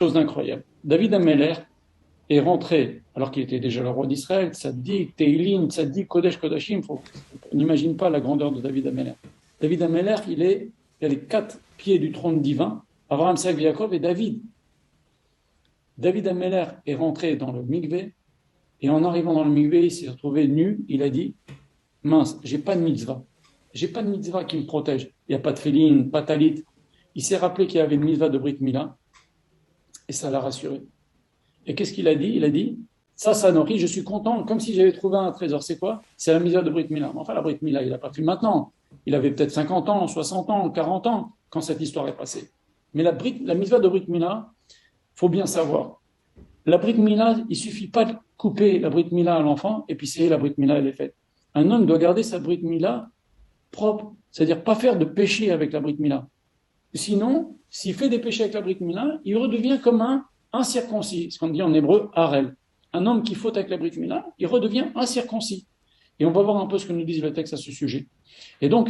Chose d'incroyable. David Ameller est rentré, alors qu'il était déjà le roi d'Israël, Tzaddik, Teilim, Tzaddik, Kodesh, Kodashim. On n'imagine pas la grandeur de David Ameller. David Ameller, il a les 4 pieds du trône divin, Abraham, Isaac, Jacob et David. David Ameller est rentré dans le mikvé, et en arrivant dans le mikvé, il s'est retrouvé nu, il a dit, mince, j'ai pas de mitzvah. J'ai pas de mitzvah qui me protège. Il n'y a pas de féline, pas de talit. Il s'est rappelé qu'il y avait une mitzvah de Brit Mila, et ça l'a rassuré. Et qu'est-ce qu'il a dit? Il a dit, ça nourrit, je suis content, comme si j'avais trouvé un trésor. C'est quoi? C'est la mitzvah de Brit Mila. Enfin, la Brit Mila, il n'a pas fait maintenant. Il avait peut-être 50 ans, 60 ans, 40 ans, quand cette histoire est passée. Mais la mitzvah de Brit Mila, il faut bien savoir. La Brit Mila, il ne suffit pas de couper la Brit Mila à l'enfant, et puis c'est la Brit Mila, elle est faite. Un homme doit garder sa Brit Mila propre, c'est-à-dire pas faire de péché avec la Brit Mila. Sinon, s'il fait des péchés avec la Brit Mila, il redevient comme un incirconcis, ce qu'on dit en hébreu, harel. Un homme qui faute avec la Brit Mila, il redevient incirconcis. Et on va voir un peu ce que nous dit le texte à ce sujet. Et donc,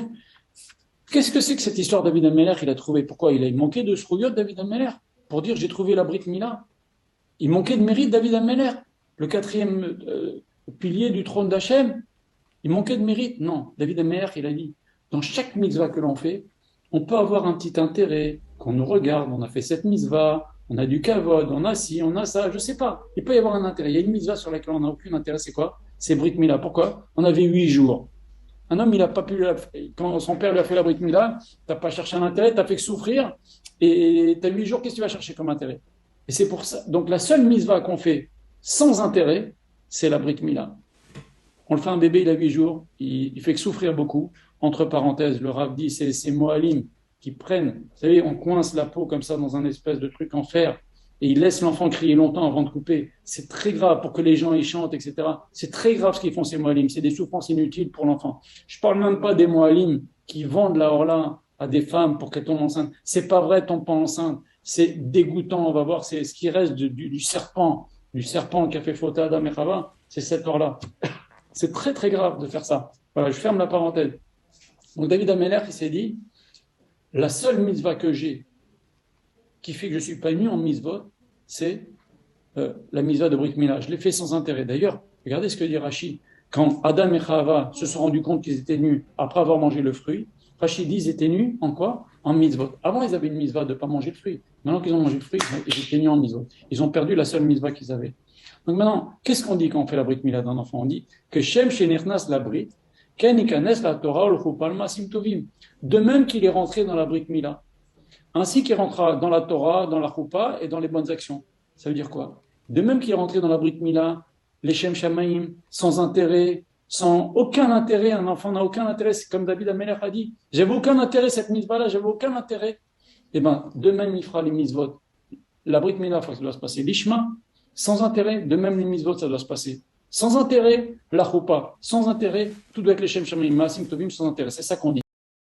qu'est-ce que c'est que cette histoire de David Ameller qu'il a trouvé? Pourquoi? Il a manqué de srouillot de David Ameller pour dire j'ai trouvé la Brit Mila. Il manquait de mérite David Ameller, le 4e pilier du trône d'Hachem. Il manquait de mérite? Non. David Ameller, il a dit, dans chaque mitzvah que l'on fait, on peut avoir un petit intérêt, qu'on nous regarde, on a fait cette mitzvah, on a du kavod, on a ci, on a ça, je ne sais pas. Il peut y avoir un intérêt. Il y a une mitzvah sur laquelle on n'a aucun intérêt, c'est quoi? C'est Brit Mila. Pourquoi? On avait 8 jours. Un homme, il n'a pas pu, quand son père lui a fait la Brit Mila, tu n'as pas cherché un intérêt, tu as fait que souffrir, et tu as 8 jours, qu'est-ce que tu vas chercher comme intérêt? Et c'est pour ça. Donc la seule mitzvah qu'on fait sans intérêt, c'est la Brit Mila. On le fait un bébé, il a 8 jours, il fait que souffrir beaucoup. Entre parenthèses, le Rav dit, c'est ces moalim qui prennent, vous savez, on coince la peau comme ça dans un espèce de truc en fer, et il laisse l'enfant crier longtemps avant de couper. C'est très grave pour que les gens y chantent, etc. C'est très grave ce qu'ils font ces moalim. C'est des souffrances inutiles pour l'enfant. Je parle même pas des moalim qui vendent la horla à des femmes pour qu'elles tombent enceintes. C'est pas vrai, tombe pas enceinte. C'est dégoûtant, on va voir, c'est ce qui reste du serpent qui a fait faute à Adam et Chava, c'est cette horla. C'est très très grave de faire ça. Voilà, je ferme la parenthèse. Donc David Ameller, il s'est dit, la seule mitzvah que j'ai qui fait que je ne suis pas nu en mitzvot, c'est la mitzvah de Brit Mila. Je l'ai fait sans intérêt. D'ailleurs, regardez ce que dit Rashi. Quand Adam et Chava se sont rendus compte qu'ils étaient nus après avoir mangé le fruit, Rashi dit ils étaient nus en quoi? En mitzvot. Avant, ils avaient une mitzvah de ne pas manger le fruit. Maintenant qu'ils ont mangé le fruit, ils étaient nus en mitzvot. Ils ont perdu la seule mitzvah qu'ils avaient. Donc maintenant, qu'est-ce qu'on dit quand on fait la Brit Mila d'un enfant? On dit que Shem Shenirnas la Brit, Ken Ikanes la Torah ol Chupalma Simtovim. De même qu'il est rentré dans la Brit Mila, ainsi qu'il rentrera dans la Torah, dans la Choupa et dans les bonnes actions. Ça veut dire quoi? De même qu'il est rentré dans la Brit Mila, les Shem Shamaim, sans intérêt, sans aucun intérêt, un enfant n'a aucun intérêt, c'est comme David Ameller a dit, j'avais aucun intérêt cette mitzvah-là, j'avais aucun intérêt. Eh bien, de même il fera les mitzvot. La Brit Mila, ça doit se passer l'Ishma, sans intérêt, de même les mitzvot, ça doit se passer. Sans intérêt, la Choupa, sans intérêt, tout doit être les Shem Shamaim, Maasim Tovim, sans intérêt. C'est ça qu'on dit.